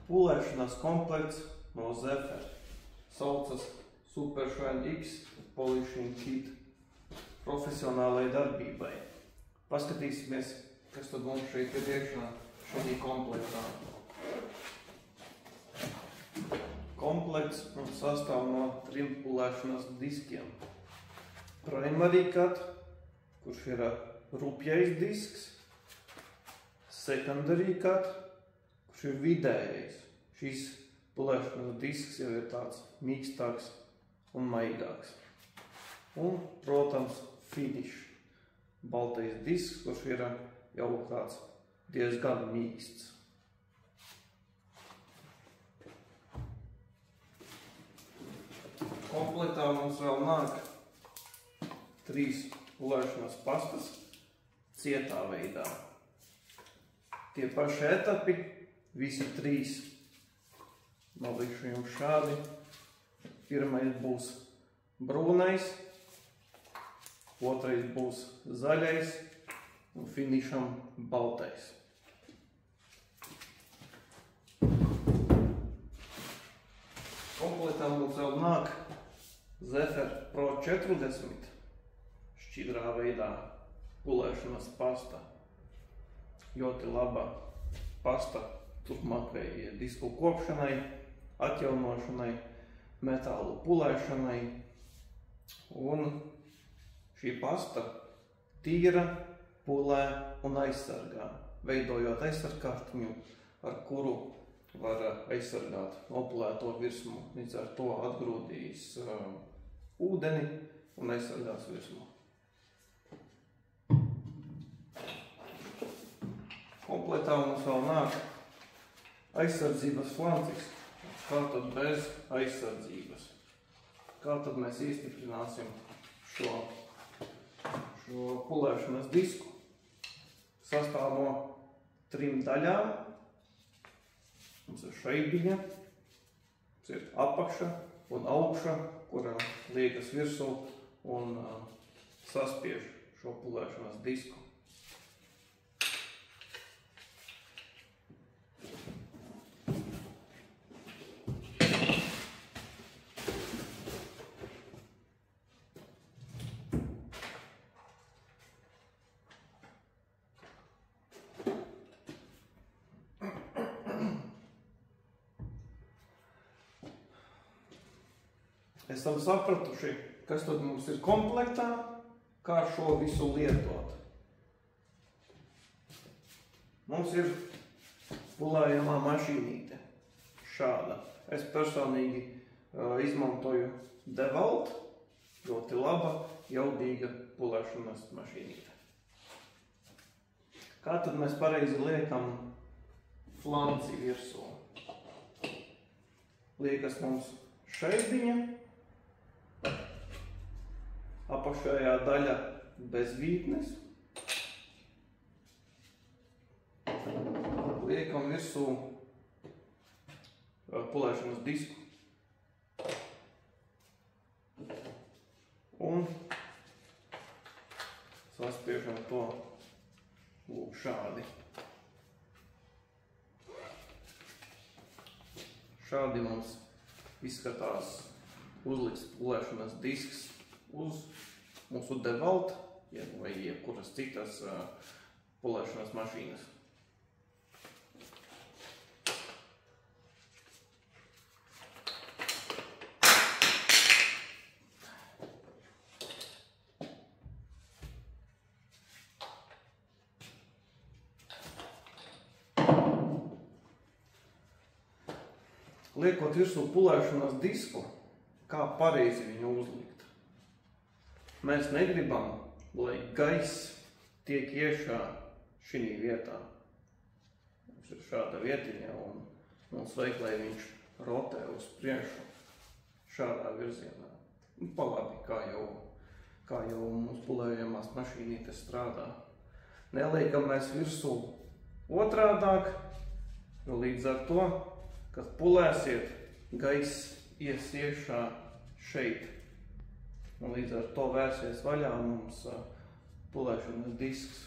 pulēšanas komplekts no Zefer. Saucas Supershine X Polishing Kit profesionālai darbībai. Paskatīsimies, kas tad mums šeit ir iekšā šajā komplektā. Komplekts mums sastāv no 3 pulēšanas diskiem. Primary cut, kurš ir rupjais disks. Secondary cut, kurš ir vidējais. Šis pulēšanas disks jau ir tāds mīkstāks un maigāks. Un, protams, finish. Baltais disks, kurš ir jau tāds diezgan mīksts. Komplektā mums vēl nāk 3 pulēšanas pastas cietā veidā. Tie paši etapi, visi 3. Nolikšu jums šādi. Pirmais būs brūnais, otrais būs zaļais un finišam baltais. Kompletā mums vēl nāk Zefer Pro 40 šķidrā veidā pulēšanas pasta. Ļoti laba pasta turpmākajai disku kopšanai, atjaunošanai, metālu pulēšanai. Un šī pasta tīra, pulē un aizsargā, veidojot aizsargkartiņu, ar kuru var aizsargāt nopulēto virsmu. Līdz ar to atgrūdīs ūdeni un aizsargās virsmu. Kompletā mums vēl nāk aizsardzības flancis. Kā tad bez aizsardzības? Kā tad mēs iestiprināsim šo pulēšanas disku? Sastāv no 3 daļām. Mums ir šeibiņa, mums ir apakša un augša, kura liekas virsū un saspiež šo pulēšanas disku. Esam sapratuši, kas tad mums ir komplektā, kā šo visu lietot. Mums ir pulējamā mašīnīte šāda. Es personīgi izmantoju DeWalt, ļoti laba, jaudīga pulēšanas mašīnīte. Kā tad mēs pareizi liekam flanci virsū? Liekas mums šeibiņa, apakšējā daļa bez vītnes. Liekam virsū pulēšanas disku. Un saspiežam to lūk šādi. Šādi mums izskatās uzlikts pulēšanas disks uz mūsu DeWalt vai jebkuras citas pulēšanas mašīnas. Liekot virsū pulēšanas disku, kā pareizi viņu uzlikt. Mēs negribam, lai gaiss tiek iekšā šī vietā. Mums ir šāda vietiņa un mums vajag, lai viņš rotē uz priekšu šādā virzienā. Pa labi, kā jau mums pulējamās mašīnītes strādā. Neliekam mēs virsū otrādāk, jo līdz ar to, kad pulēsiet, gaiss ies iekšā šeit. Un līdz ar to vērsies vaļā mums pulēšanas disks.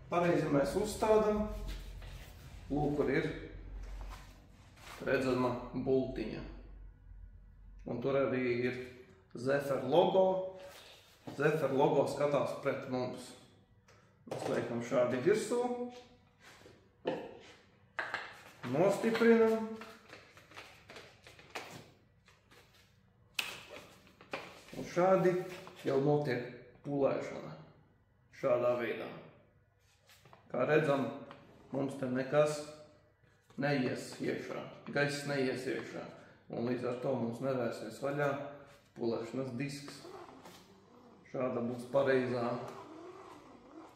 Pareizi mēs uzstādam lūk, kur ir redzama bultiņa. Un tur arī ir Zefer logo. Zefer logo skatās pret mums. Mēs liekam šādi virsū. Nostiprinam. Un šādi jau notiek pulēšana. Šādā veidā. Kā redzam, mums te nekas neies iekšā. Gaiss neies iekšā. Un līdz ar to mums nevērsies vaļā pulēšanas disks. Šāda būs pareizā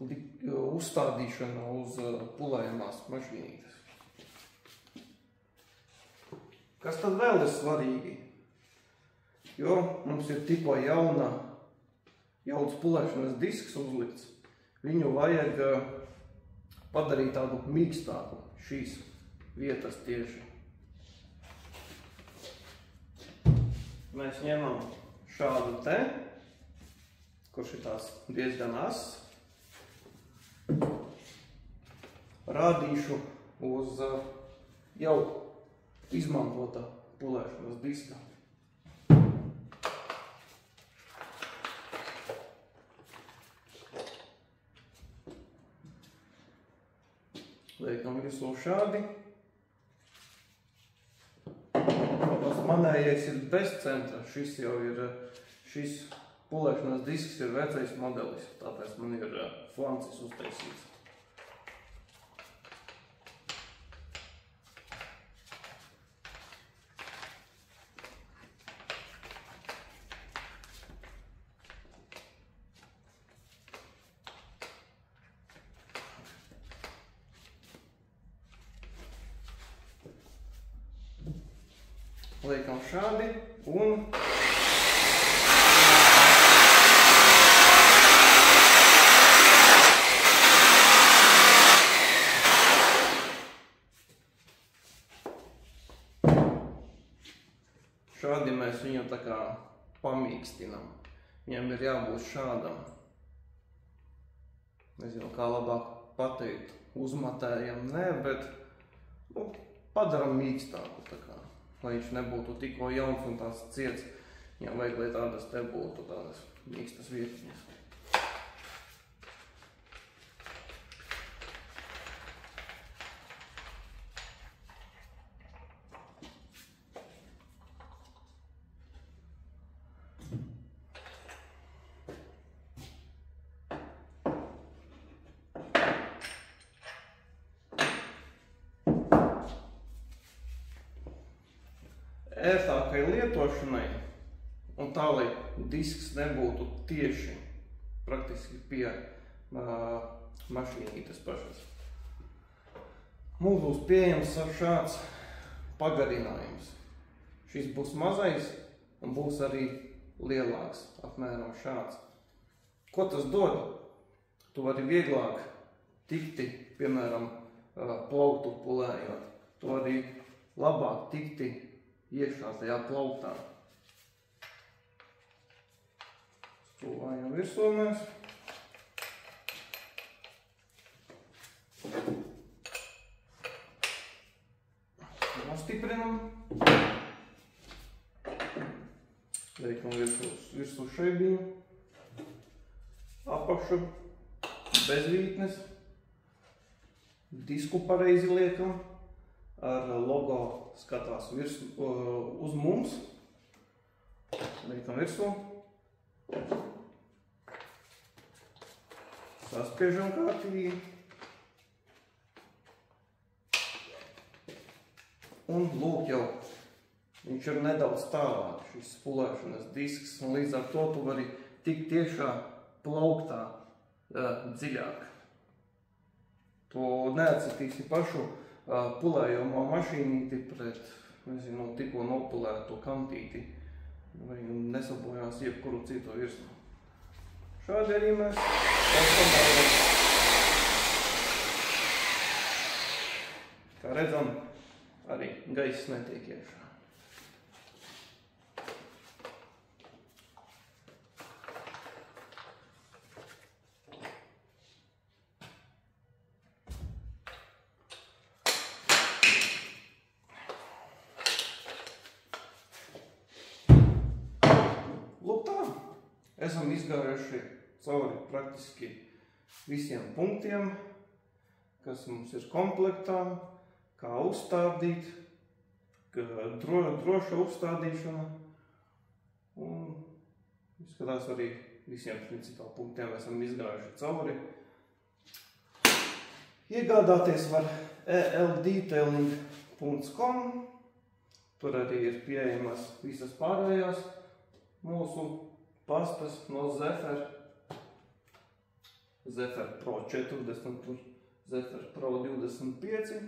uzstādīšana uz pulējamās mašīnītes. Kas tad vēl ir svarīgi? Jo mums ir tikko jauns pulēšanas disks uzlikts, viņu vajag padarīt tādu mīkstāku šīs vietas tieši. Mēs ņemam šādu te, kurš ir tās diezgan ass. Rādīšu uz jau izmantota pulēšanas diska. Liekam visu šādi. Tas manējais ir bez centra. Šis pulēšanas disks ir vecais modelis, tāpēc man ir flancis uztaisīts. Liekam šādi un šādi mēs viņu tā kā pamīkstinam. Viņam ir jābūt šādam. Nezinu, kā labāk pateikt, uzmatējam, ne, bet padaram mīkstāku tā kā. Lai viņš nebūtu tikko jauns un tās ciets, viņam vajag, lai tādas te būtu tādas mīkstas vietiņas. Ērtākai lietošanai un tā, lai disks nebūtu tieši praktiski pie mašīnītes pašas. Mums būs pieejams šāds pagarinājums. Šis būs mazais un būs arī lielāks, apmēram šāds. Ko tas dod? Tu vari vieglāk tikti, piemēram, plauktu pulējot. Tu vari labāk tikti iekšā tajā plauktā. Stūvājam virsū mēs. Nostiprinam. Liekam virsū šeibiņu. Apakšu bez vītnes. Disku pareizi liekam. Ar logo skatās uz mums. Liekam virsū. Saspiežam kārtīgi. Un lūk jau, viņš ir nedaudz tālāk, šis pulēšanas disks, un līdz ar to tu vari tikt tiešā plauktā dziļāk. Tu neatsatīsi pašu pulējamo mašīnīti pret, nezinu, tikko nopulēto kantīti vai nesabojās jebkuru citu virsmu. Šādi arī mēs pasamērām. Kā redzam, arī gaiss netiek iekšā. Esam izgājuši cauri praktiski visiem punktiem, kas mums ir komplektā, kā uzstādīt, droša uzstādīšana. Un izskatās arī visiem principā punktiem esam izgājuši cauri. Iegādāties var eldetailing.com. Tur arī ir pieejamas visas pārējās mūsu pastas no Zephyr. Zephyr Pro 40, tur Zephyr Pro 25.